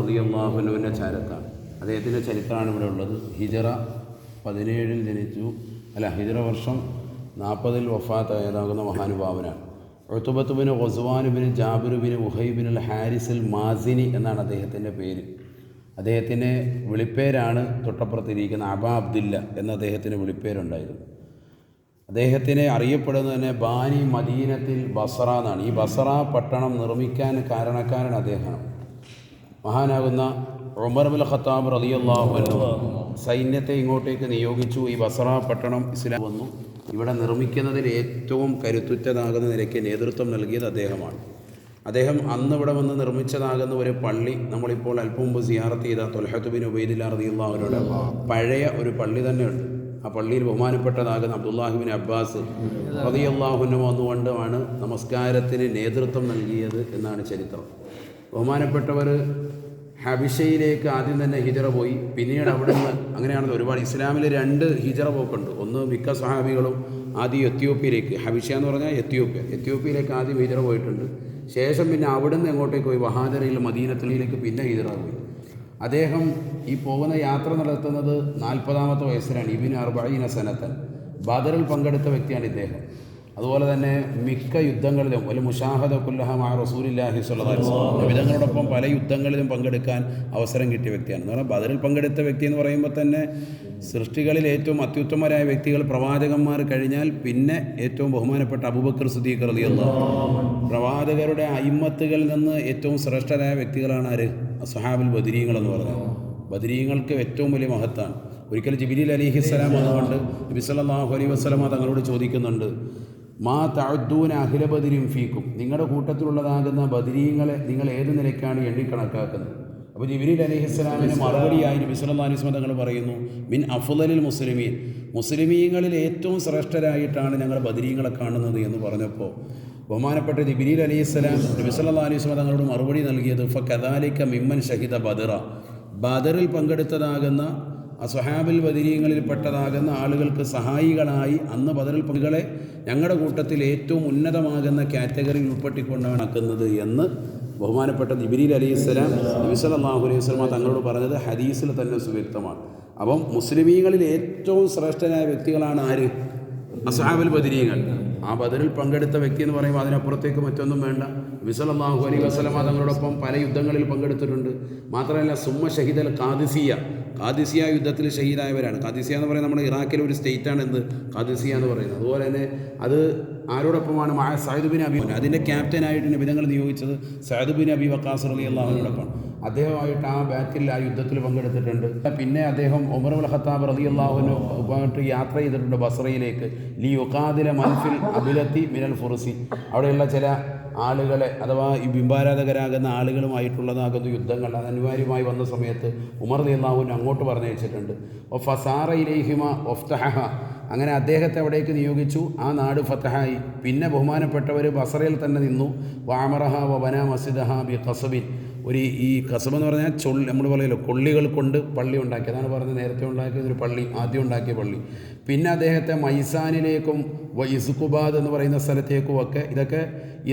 റളിയല്ലാഹുവിൻ്റെ ചരിത്രമാണ്. അദ്ദേഹത്തിൻ്റെ ചരിത്രമാണ് ഇവിടെ ഉള്ളത്. ഹിജറ 17 ജനിച്ചു, ഹിജറ വർഷം 40 വഫാത്തായതാകുന്ന മഹാനുഭാവനാണ്. ഉത്ബത്ത് ബിൻ ഖസ്വാൻ ബിൻ ജാബിർ ബിൻ ഉഹൈ ബിൻ അൽ ഹാരിസ് മാസിനി എന്നാണ് അദ്ദേഹത്തിൻ്റെ പേര്. അദ്ദേഹത്തിൻ്റെ വിളിപ്പേരാണ് തൊട്ടപ്പുറത്തിരിക്കുന്ന അബാ അബ്ദില്ല എന്ന അദ്ദേഹത്തിൻ്റെ വിളിപ്പേരുണ്ടായിരുന്നു. അദ്ദേഹത്തിനെ അറിയപ്പെടുന്നത് തന്നെ ബാനി മദീനത്തിൽ ബസറ എന്നാണ്. ഈ ബസറ പട്ടണം നിർമ്മിക്കാൻ കാരണക്കാരൻ അദ്ദേഹമാണ്. മഹാനാകുന്ന ഉമർ ബിൻ ഖത്താബ് റളിയല്ലാഹു അൻഹു സൈന്യത്തെ ഇങ്ങോട്ടേക്ക് നിയോഗിച്ചു. ഈ ബസറ പട്ടണം ഇസ്ലാം വന്നു. ഇവിടെ നിർമ്മിക്കുന്നതിൽ ഏറ്റവും കരുത്തുറ്റതാകുന്ന നിലയ്ക്ക് നേതൃത്വം നൽകിയത് അദ്ദേഹമാണ്. അദ്ദേഹം അന്ന് ഇവിടെ വന്ന് നിർമ്മിച്ചതാകുന്ന ഒരു പള്ളി നമ്മളിപ്പോൾ അല്പം മുമ്പ് സിയാറത്ത് ചെയ്ത ത്വൽഹത്ത് ബിൻ ഉബൈദില്ലാഹ് റളിയല്ലാഹു അൻഹുവിൻ്റെ പഴയ ഒരു പള്ളി തന്നെയുണ്ട്. ആ പള്ളിയിൽ ബഹുമാനപ്പെട്ടതാകുന്ന അബ്ദുല്ലാഹി ബിൻ അബ്ബാസ് റളിയല്ലാഹു അൻഹു വന്നുകൊണ്ടാണ് നമസ്കാരത്തിന് നേതൃത്വം നൽകിയത് എന്നാണ് ചരിത്രം. ബഹുമാനപ്പെട്ടവർ ഹബിഷയിലേക്ക് ആദ്യം തന്നെ ഹിജറ പോയി. പിന്നീട് അവിടെ നിന്ന് അങ്ങനെയാണല്ലോ ഒരുപാട് ഇസ്ലാമിൽ 2 ഹിജറ പോക്കുണ്ട്. ഒന്ന് മിക്ക സഹാബികളും ആദ്യം എത്യോപ്യയിലേക്ക്, ഹബിഷ എന്ന് പറഞ്ഞാൽ എത്യോപ്യയിലേക്ക് ആദ്യം ഹിജറ പോയിട്ടുണ്ട്. ശേഷം പിന്നെ അവിടെ നിന്ന് എങ്ങോട്ടേക്ക് പോയി വഹാദരയിൽ മദീനത്തിലേക്ക് പിന്നെ ഹിജറ പോയി. അദ്ദേഹം ഈ പോകുന്ന യാത്ര നടത്തുന്നത് 40-ാമത്തെ വയസ്സിലാണ്. ഇബ്നു 40 സനത്തൻ ബദറിൽ പങ്കെടുത്ത വ്യക്തിയാണ് ഇദ്ദേഹം. അതുപോലെ തന്നെ മിക്ക യുദ്ധങ്ങളിലും ഒരു മുഷാഹദ കുല്ലഹ മഅ റസൂലില്ലാഹി സ്വല്ലല്ലാഹു അലൈഹി വസല്ലം നബിതങ്ങളോടൊപ്പം പല യുദ്ധങ്ങളിലും പങ്കെടുക്കാൻ അവസരം കിട്ടിയ വ്യക്തിയാണ്. എന്ന് പറഞ്ഞാൽ ബദറിൽ പങ്കെടുത്ത വ്യക്തി എന്ന് പറയുമ്പോൾ തന്നെ സൃഷ്ടികളിൽ ഏറ്റവും അത്യുത്തമരായ വ്യക്തികൾ പ്രവാചകന്മാർ കഴിഞ്ഞാൽ പിന്നെ ഏറ്റവും ബഹുമാനപ്പെട്ട അബൂബക്കർ സിദ്ദീഖ് റളിയല്ലാഹു അൻഹു. പ്രവാചകരുടെ അയിമ്മത്തുകളിൽ നിന്ന് ഏറ്റവും ശ്രേഷ്ഠരായ വ്യക്തികളാണ് ആര്? അസ്ഹാബുൽ ബദരീങ്ങൾ എന്ന് പറഞ്ഞാൽ ബദരീങ്ങൾക്ക് ഏറ്റവും വലിയ മഹത്താണ്. ഒരിക്കൽ ജിബ്രീൽ അലൈഹിസ്സലാം അതുകൊണ്ട് നബി സല്ലല്ലാഹു അലൈഹി വസല്ലം തങ്ങളോട് ചോദിക്കുന്നുണ്ട്, മാ തഅദ്ദൂന അഹ്ല ബദരിൻ ഫീക്കും, നിങ്ങളുടെ കൂട്ടത്തിലുള്ളതാകുന്ന ബദരീങ്ങളെ നിങ്ങൾ ഏത് നിലയ്ക്കാണ് എണ്ണിക്കണക്കാക്കുന്നത്? അപ്പോൾ ജിബ്രീൽ അലൈഹിസ്സലാമിന് മറുപടിയായി നബി സല്ലല്ലാഹു അലൈഹി വസല്ലം തങ്ങൾ പറയുന്നു, മിൻ അഫ്ളലിൽ മുസ്ലിമീൻ, മുസ്ലിമീങ്ങളിൽ ഏറ്റവും ശ്രേഷ്ഠരായിട്ടാണ് ഞങ്ങൾ ബദരീങ്ങളെ കാണുന്നത് എന്ന് പറഞ്ഞപ്പോൾ ബഹുമാനപ്പെട്ട ജിബ്രീൽ അലൈഹിസ്സലാം നബി സല്ലല്ലാഹു അലൈഹി വസല്ലം തങ്ങളോട് മറുപടി നൽകിയത് ഫകദാലിക മിമ്മൻ ഷഹിദ ബദറ, ബദറിൽ പങ്കെടുത്തതാകുന്ന അസ്ഹാബുൽ ബദരീങ്ങളിൽപ്പെട്ടതാകുന്ന ആളുകൾക്ക് സഹായികളായി അന്ന് ബദറിൽ പങ്കുകളെ ഞങ്ങളുടെ കൂട്ടത്തിൽ ഏറ്റവും ഉന്നതമാകുന്ന കാറ്റഗറിയിൽ ഉൾപ്പെട്ടിക്കൊണ്ടാണ് ആക്കുന്നത് എന്ന് ബഹുമാനപ്പെട്ട ജിബ്രീൽ അലൈഹിസ്സലാം നബി സല്ലല്ലാഹു അലൈഹി വസല്ലം തങ്ങളോട് പറഞ്ഞത് ഹദീസിൽ തന്നെ സുവ്യക്തമാണ്. അപ്പം മുസ്ലിമീങ്ങളിൽ ഏറ്റവും ശ്രേഷ്ഠനായ വ്യക്തികളാണ് ആര്? അസ്ഹാബുൽ ബദരീങ്ങൾ. ആ ബദറിൽ പങ്കെടുത്ത വ്യക്തി എന്ന് പറയുമ്പോൾ അതിനപ്പുറത്തേക്ക് മറ്റൊന്നും വേണ്ട. നബി സല്ലല്ലാഹു അലൈഹി വസല്ലം തങ്ങളോടൊപ്പം പല യുദ്ധങ്ങളിൽ പങ്കെടുത്തിട്ടുണ്ട്. മാത്രമല്ല സുമ്മ ഷഹീദൽ ഖാദിസിയ യുദ്ധത്തിൽ ഷഹീദായവരാണ്. ഖാദിസിയ എന്ന് പറയുന്നത് നമ്മുടെ ഇറാഖിലെ ഒരു സ്റ്റേറ്റാണ് എന്ത് ഖാദിസിയ എന്ന് പറയുന്നത്. അതുപോലെ തന്നെ അത് ആരോടൊപ്പമാണ്? സഅദ് ബിൻ അബി, അതിൻ്റെ ക്യാപ്റ്റനായിട്ട് നബിതങ്ങൾ നിയോഗിച്ചത് സഅദ് ബിൻ അബി വഖാസ് റളിയല്ലാഹു അൻഹുവിനോടൊപ്പം. അദ്ദേഹമായിട്ട് ആ ബാറ്റിൽ ആ യുദ്ധത്തിൽ പങ്കെടുത്തിട്ടുണ്ട്. പിന്നെ അദ്ദേഹം ഉമർ ബിൻ ഖത്താബ് റളിയല്ലാഹു അൻഹുമായിട്ട് യാത്ര ചെയ്തിട്ടുണ്ട് ബസ്രയിലേക്ക്. ലി യുഖാദില മൻഫിൽ അബിലത്തി മിനൽ ഫുർസി, അവിടെയുള്ള ചില ആളുകളെ അഥവാ ഈ ബിംബാരാധകരാകുന്ന ആളുകളുമായിട്ടുള്ളതാകുന്ന യുദ്ധങ്ങൾ അത് അനിവാര്യമായി വന്ന സമയത്ത് ഉമർ റളിയല്ലാഹു അൻഹു അങ്ങോട്ട് പറഞ്ഞയച്ചിട്ടുണ്ട്. ഫസാറ ഇലൈഹിമ വഫ്തഹഹ, അങ്ങനെ അദ്ദേഹത്തെ അവിടേക്ക് നിയോഗിച്ചു. ആ നാട് ഫതഹായി. പിന്നെ ബഹുമാനപ്പെട്ടവർ ബസറയിൽ തന്നെ നിന്നു. വഅമറഹ വബന മസ്ജിദഹ ബി ഖസബിൻ, ഈ ഖസബ് എന്ന് പറഞ്ഞാൽ നമ്മൾ പറയല്ലോ കൊള്ളികൾ കൊണ്ട് പള്ളി ഉണ്ടാക്കി. അതാണ് പറഞ്ഞത് നേരത്തെ ഉണ്ടാക്കിയതൊരു പള്ളി, ആദ്യം ഉണ്ടാക്കിയ പള്ളി. പിന്നെ അദ്ദേഹത്തെ മൈസാനിലേക്കും ഇസ്കുബാദ് എന്ന് പറയുന്ന സ്ഥലത്തേക്കും ഒക്കെ, ഇതൊക്കെ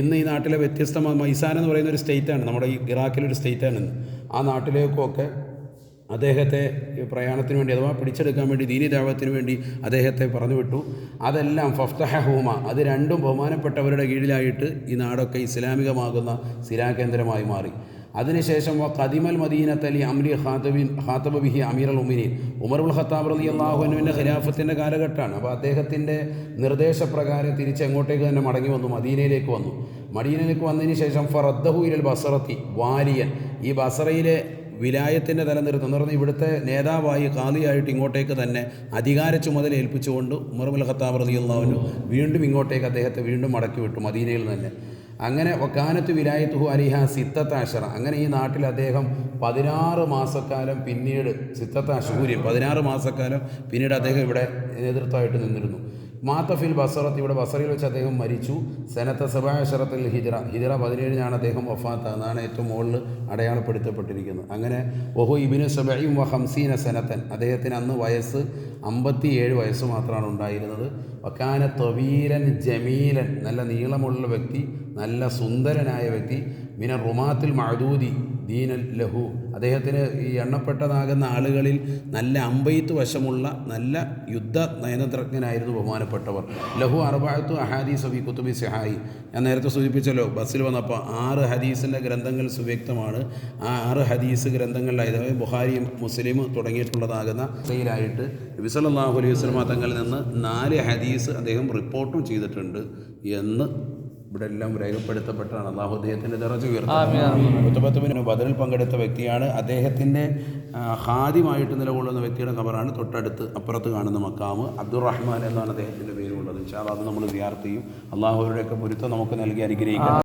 ഇന്ന് ഈ നാട്ടിലെ വ്യത്യസ്തമായ മൈസാൻ എന്ന് പറയുന്ന ഒരു സ്റ്റേറ്റാണ്, നമ്മുടെ ഈ ഇറാഖിലൊരു സ്റ്റേറ്റാണ്. ആ നാട്ടിലേക്കുമൊക്കെ അദ്ദേഹത്തെ പ്രയാണത്തിന് വേണ്ടി അഥവാ പിടിച്ചെടുക്കാൻ വേണ്ടി ദീനി ദഅവത്തിന് വേണ്ടി അദ്ദേഹത്തെ പറഞ്ഞു വിട്ടു. അതെല്ലാം ഫഫ്തഹഹുമ, അത് രണ്ടും ബഹുമാനപ്പെട്ടവരുടെ കീഴിലായിട്ട് ഈ നാടൊക്കെ ഇസ്ലാമികമാകുന്ന സ്ഥിരാകേന്ദ്രമായി മാറി. അതിനുശേഷം ഖദിമൽ മദീനത്തലി അംരി ഖാതബ ബിഹി അമീറുൽ മുഅ്മിനീൻ, ഉമർ ബിൻ ഖത്താബ് റളിയല്ലാഹു അൻഹുവിൻ്റെ ഖിലാഫത്തിൻ്റെ കാലഘട്ടമാണ്. അപ്പോൾ അദ്ദേഹത്തിൻ്റെ നിർദ്ദേശപ്രകാരം തിരിച്ച് എങ്ങോട്ടേക്ക് തന്നെ മടങ്ങി വന്നു, മദീനയിലേക്ക് വന്നു. മദീനയിലേക്ക് വന്നതിന് ശേഷം ഫറദ്ദഹു ഇലൽ ബസറത്തി വാലിയൻ, ഈ ബസറയിലെ വിലായത്തിൻ്റെ തലനിർത്തും എന്ന് പറഞ്ഞാൽ ഇവിടുത്തെ നേതാവായി ഖാദിയായിട്ട് ഇങ്ങോട്ടേക്ക് തന്നെ അധികാര ചുമതല ഏൽപ്പിച്ചുകൊണ്ട് ഉമർ ബിൻ ഖത്താബ് റളിയല്ലാഹു അൻഹു വീണ്ടും ഇങ്ങോട്ടേക്ക് അദ്ദേഹത്തെ വീണ്ടും മടക്കി വിട്ടു മദീനയിൽ തന്നെ. അങ്ങനെ വക്കാനത്ത് വിലായത്തുഹു അലിഹ 16, അങ്ങനെ ഈ നാട്ടിൽ അദ്ദേഹം 16 മാസക്കാലം പിന്നീട് 16 മാസക്കാലം പിന്നീട് അദ്ദേഹം ഇവിടെ നേതൃത്വമായിട്ട് നിന്നിരുന്നു. മാത്തഫിൽ ബസറത്ത്, ഇവിടെ ബസറയിൽ വെച്ച് അദ്ദേഹം മരിച്ചു. സനത്ത 17 ഹിജറ 17 അദ്ദേഹം വഫാത്താണെന്നാണ് ഏറ്റവും മുകളിൽ അടയാളപ്പെടുത്തപ്പെട്ടിരിക്കുന്നത്. അങ്ങനെ വഹു ഇബ്നു 57 സനത്തൻ, അദ്ദേഹത്തിന് അന്ന് വയസ്സ് 57 വയസ്സ് മാത്രമാണ് ഉണ്ടായിരുന്നത്. വക്കാന ത്വീലൻ ജമീലൻ, നല്ല നീളമുള്ള വ്യക്തി, നല്ല സുന്ദരനായ വ്യക്തി. മിന റുമാത്തിൽ മഅദൂദി ദീനൽ ലഹു, അദ്ദേഹത്തിന് ഈ എണ്ണപ്പെട്ടതാകുന്ന ആളുകളിൽ നല്ല അമ്പെയ്ത്ത് വശമുള്ള നല്ല യുദ്ധ നയതന്ത്രജ്ഞനായിരുന്നു ബഹുമാനപ്പെട്ടവർ. ലഹു അർബഅത്തു അഹാദീസ് ഫി കുതുബി സിഹായി, ഞാൻ നേരത്തെ സൂചിപ്പിച്ചല്ലോ ബസ്സിൽ വന്നപ്പോൾ 6 ഹദീസിൻ്റെ ഗ്രന്ഥങ്ങൾ സുവ്യക്തമാണ്. ആ 6 ഹദീസ് ഗ്രന്ഥങ്ങളിലായത് ബുഖാരി മുസ്ലിം തുടങ്ങിയിട്ടുള്ളതാകുന്ന ായിട്ട് നബി സല്ലല്ലാഹു അലൈഹി വസല്ലമ തങ്ങളിൽ നിന്ന് 4 ഹദീസ് അദ്ദേഹം റിപ്പോർട്ടും ചെയ്തിട്ടുണ്ട് എന്ന് ഇവിടെ എല്ലാം രേഖപ്പെടുത്തപ്പെട്ടാണ്. അള്ളാഹു അദ്ദേഹത്തിൻ്റെ ദറജ ഉയർത്തുന്നത്. ബദറിൽ പങ്കെടുത്ത വ്യക്തിയാണ്. അദ്ദേഹത്തിൻ്റെ ഹാദിമായിട്ട് നിലകൊള്ളുന്ന വ്യക്തിയുടെ ഖബറാണ് തൊട്ടടുത്ത് അപ്പുറത്ത് കാണുന്ന മക്കാമ്. അബ്ദുറഹ്മാൻ എന്നാണ് അദ്ദേഹത്തിൻ്റെ പേരുള്ളത്. ഇൻഷാ അല്ലാഹ് അത് നമ്മൾ സിയാറത്ത് ചെയ്യും. അള്ളാഹു അവരുടെയൊക്കെ പൊരുത്തം നമുക്ക് നൽകി അനുഗ്രഹിക്കണം.